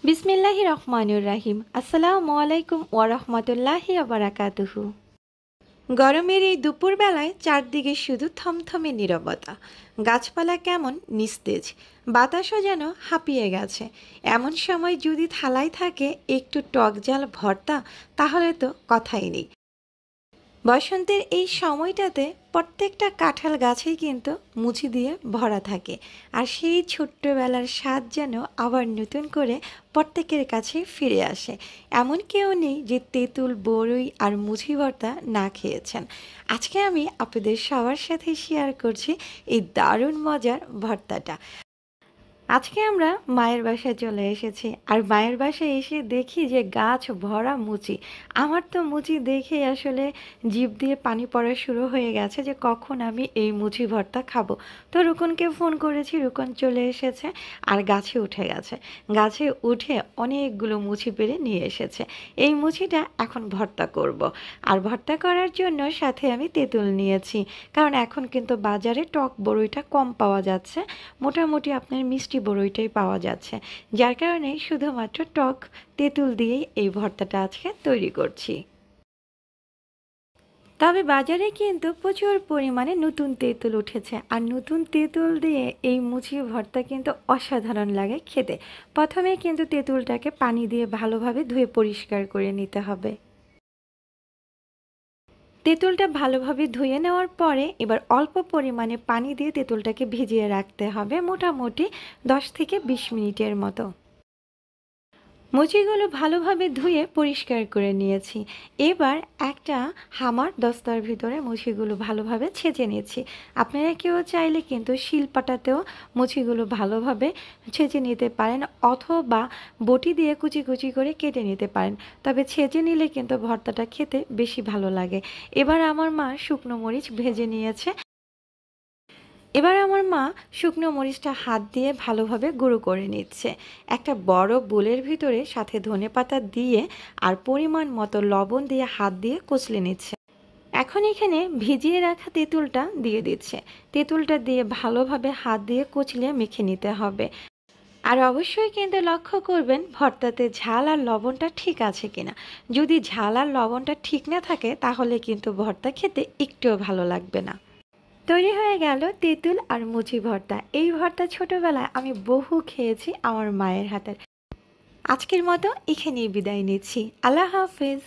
বিসমিল্লাহির রহমানির রাহিম। আসসালামু আলাইকুম ওয়া রাহমাতুল্লাহি ওয়া বারাকাতুহু। গরমের এই দুপুরবেলায় চারদিকে শুধু থমথমে নীরবতা। গাছপালা কেমন নিস্তেজ, বাতাসও যেন হাঁপিয়ে গেছে। এমন সময় যদি থালায় থাকে একটু টক ঝাল ভর্তা, তাহলে তো কথাই নেই। বসন্তের এই সময়টাতে প্রত্যেকটা কাঁঠাল গাছেই কিন্তু মুচি দিয়ে ভরা থাকে, আর সেই ছোট্টবেলার স্বাদ যেন আবার নতুন করে প্রত্যেকের কাছে ফিরে আসে। এমন কেউ নেই যে তেঁতুল, বড়ই আর মুচি ভর্তা না খেয়েছেন। আজকে আমি আপনাদের সবার সাথে শেয়ার করছি এই দারুণ মজার ভর্তাটা। আজকে আমরা মায়ের বাসায় চলে এসেছি, আর মায়ের বাসায় এসে দেখি যে গাছ ভরা মুচি। আমার তো মুচি দেখে আসলে জিভ দিয়ে পানি পড়া শুরু হয়ে গেছে যে কখন আমি এই মুচি ভর্তা খাবো। তো রুকনকে ফোন করেছি, রুকন চলে এসেছে আর গাছে উঠে গেছে। গাছে উঠে অনেকগুলো মুচি পেড়ে নিয়ে এসেছে। এই মুচিটা এখন ভর্তা করব। আর ভর্তা করার জন্য সাথে আমি তেঁতুল নিয়েছি, কারণ এখন কিন্তু বাজারে টক বড়ইটা কম পাওয়া যাচ্ছে। মোটামুটি আপনার মিষ্টি বড়ইটাই পাওয়া যাচ্ছে, যার কারণে শুধুমাত্র টক তেঁতুল দিয়েই এই ভর্তাটা আজকে তৈরি করছি। তবে বাজারে কিন্তু প্রচুর পরিমাণে নতুন তেঁতুল উঠেছে, আর নতুন তেঁতুল দিয়ে এই মুচি ভর্তা কিন্তু অসাধারণ লাগে খেতে। প্রথমে কিন্তু তেঁতুলটাকে পানি দিয়ে ভালোভাবে ধুয়ে পরিষ্কার করে নিতে হবে। তেঁতুলটা ভালোভাবে ধুয়ে নেওয়ার পরে এবার অল্প পরিমাণে পানি দিয়ে তেঁতুলটাকে ভিজিয়ে রাখতে হবে মোটামুটি 10 থেকে 20 মিনিটের মতো। মুচিগুলো ভালোভাবে ধুয়ে পরিষ্কার করে নিয়েছি। এবার একটা হামার দস্তার ভিতরে মুচিগুলো ভালোভাবে ছেঁচে নিয়েছি। আপনারা কেউ চাইলে কিন্তু শিলপাটাতেও মুচিগুলো ভালোভাবে ছেঁচে নিতে পারেন, অথবা বটি দিয়ে কুচি কুচি করে কেটে নিতে পারেন। তবে ছেঁচে নিলে কিন্তু ভর্তাটা খেতে বেশি ভালো লাগে। এবার আমার মা শুকনো মরিচ ভেজে নিয়েছে। এবার আমার মা শুকনো মরিচটা হাত দিয়ে ভালোভাবে গুঁড়ো করে নিচ্ছে। একটা বড় বোলের ভিতরে সাথে ধনেপাতা দিয়ে আর পরিমাণ মতো লবণ দিয়ে হাত দিয়ে কচলে নিচ্ছে। এখন এখানে ভিজিয়ে রাখা তেঁতুলটা দিয়ে দিচ্ছে। তেঁতুলটা দিয়ে ভালোভাবে হাত দিয়ে কচলে মেখে নিতে হবে। আর অবশ্যই কিন্তু লক্ষ্য করবেন ভর্তাতে ঝাল আর লবণটা ঠিক আছে কিনা। যদি ঝাল আর লবণটা ঠিক না থাকে তাহলে কিন্তু ভর্তা খেতে একটুও ভালো লাগবে না। তৈরি হয়ে গেল তেঁতুল আর মুচি ভর্তা। এই ভর্তা ছোটবেলায় আমি বহু খেয়েছি আমার মায়ের হাতের। আজকের মতো এখানেই বিদায় নিচ্ছি। আল্লাহ হাফেজ।